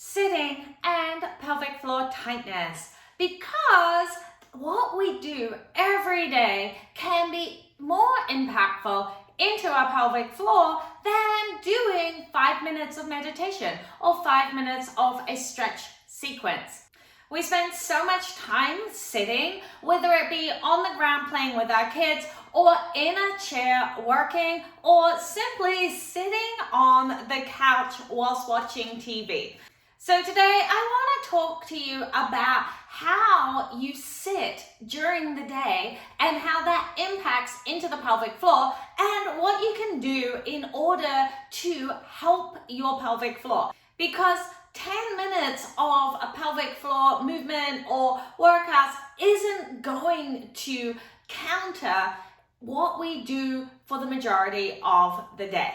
sitting and pelvic floor tightness, because what we do every day can be more impactful into our pelvic floor than doing 5 minutes of meditation or 5 minutes of a stretch sequence. We spend so much time sitting, whether it be on the ground playing with our kids or in a chair working or simply sitting on the couch whilst watching TV. So today I want to talk to you about how you sit during the day and how that impacts into the pelvic floor and what you can do in order to help your pelvic floor. Because 10 minutes of a pelvic floor movement or workouts isn't going to counter what we do for the majority of the day.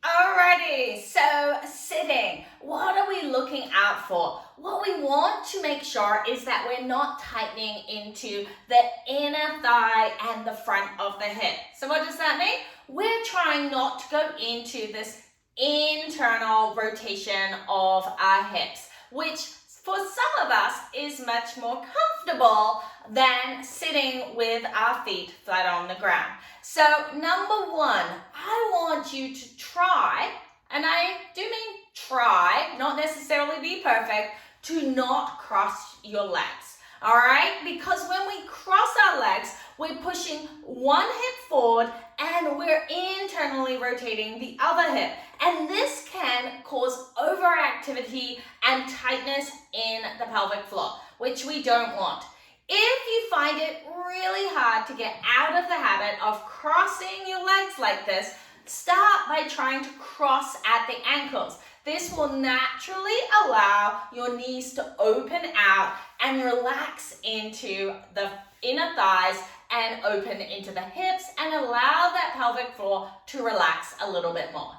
Alrighty, so sitting, what are we looking out for? What we want to make sure is that we're not tightening into the inner thigh and the front of the hip. So what does that mean? We're trying not to go into this internal rotation of our hips, which for some of us is much more comfortable than sitting with our feet flat on the ground. So number one, I want you to try, and I do mean try, not necessarily be perfect, to not cross your legs. All right? Because when we cross our legs, we're pushing one hip forward and we're internally rotating the other hip. And this can cause overactivity and tightness in the pelvic floor, which we don't want. If you find it really hard to get out of the habit of crossing your legs like this, start by trying to cross at the ankles. This will naturally allow your knees to open out and relax into the inner thighs and open into the hips and allow that pelvic floor to relax a little bit more.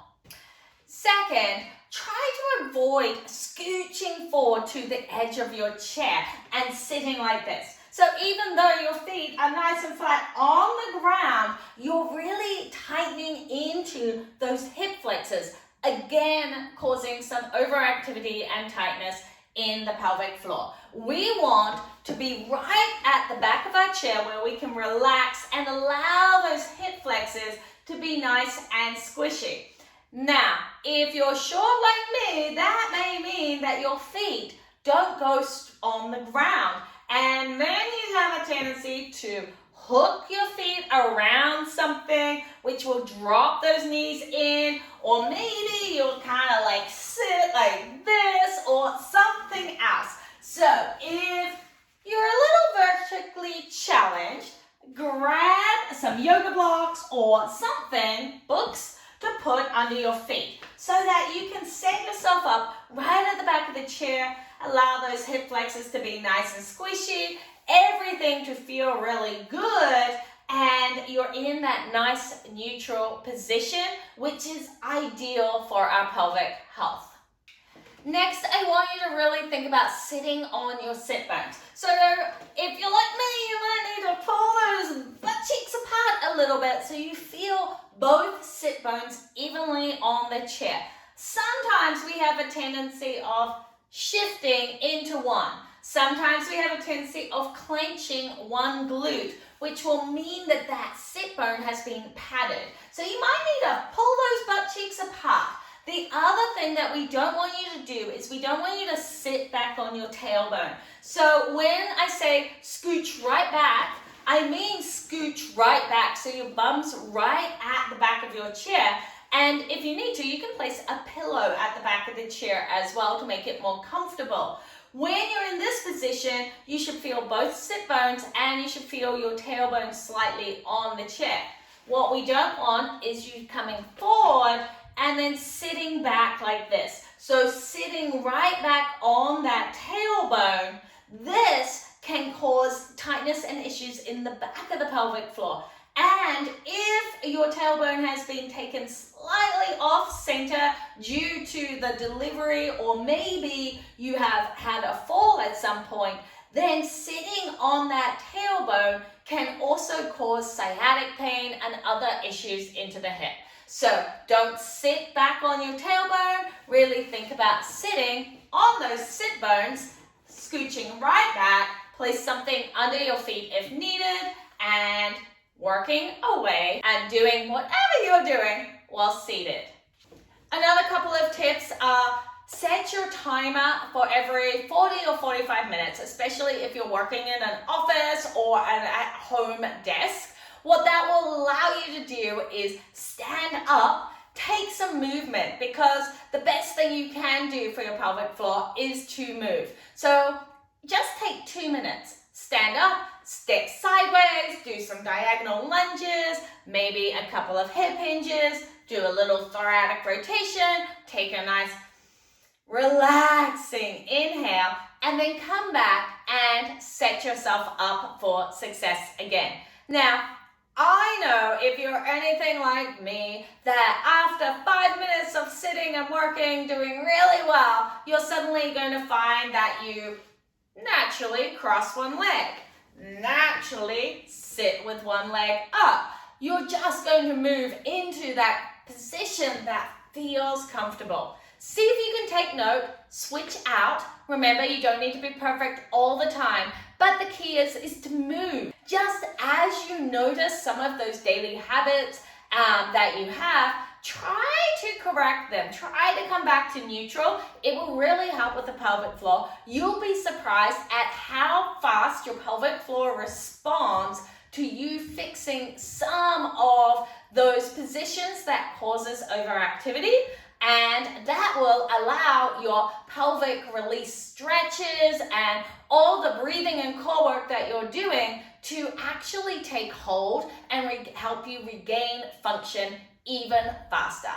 Second, try to avoid scooching forward to the edge of your chair and sitting like this. So even though your feet are nice and flat on the ground, you're really tightening into those hip flexors, again causing some overactivity and tightness in the pelvic floor. We want to be right at the back of our chair where we can relax and allow those hip flexors to be nice and squishy. Now, if you're short like me, that may mean that your feet don't go on the ground, and then you have a tendency to hook your feet around something, which will drop those knees in, or maybe you'll kind of like sit like this or something else. So if you're a little vertically challenged, grab some yoga blocks or something, books, to put under your feet so that you can set yourself up right at the back of the chair, allow those hip flexors to be nice and squishy, everything to feel really good, and you're in that nice neutral position, which is ideal for our pelvic health. Next, I want you to really think about sitting on your sit bones. So if you're like me, you might need to pull those butt cheeks apart a little bit so you feel both sit bones evenly on the chair. Sometimes we have a tendency of shifting into one. Sometimes we have a tendency of clenching one glute, which will mean that that sit bone has been padded. So you might need to pull those butt cheeks apart. The other thing that we don't want you to do is we don't want you to sit back on your tailbone. So when I say scooch right back, I mean scooch right back. So your bum's right at the back of your chair. And if you need to, you can place a pillow at the back of the chair as well to make it more comfortable. When you're in this position, you should feel both sit bones and you should feel your tailbone slightly on the chair. What we don't want is you coming forward and then sitting back like this. So sitting right back on that tailbone, this can cause tightness and issues in the back of the pelvic floor. And if your tailbone has been taken slightly off center due to the delivery, or maybe you have had a fall at some point, then sitting on that tailbone can also cause sciatic pain and other issues into the hip. So don't sit back on your tailbone. Really think about sitting on those sit bones, scooching right back, place something under your feet if needed, and working away and doing whatever you're doing while seated. Another couple of tips are set your timer for every 40 or 45 minutes, especially if you're working in an office or an at-home desk. What that will allow you to do is stand up, take some movement, because the best thing you can do for your pelvic floor is to move. So just take 2 minutes. Stand up, step sideways, do some diagonal lunges, maybe a couple of hip hinges, do a little thoracic rotation, take a nice relaxing inhale, and then come back and set yourself up for success again. Now, I know if you're anything like me that after 5 minutes of sitting and working, doing really well, you're suddenly going to find that you naturally cross one leg, naturally sit with one leg up. You're just going to move into that position that feels comfortable. See if you can take note, switch out. Remember, you don't need to be perfect all the time, but the key is to move. Just as you notice some of those daily habits that you have, try to correct them. Try to come back to neutral. It will really help with the pelvic floor. You'll be surprised at how fast your pelvic floor responds to you fixing some of those positions that causes overactivity. And that will allow your pelvic release stretches and all the breathing and core work that you're doing to actually take hold and help you regain function even faster.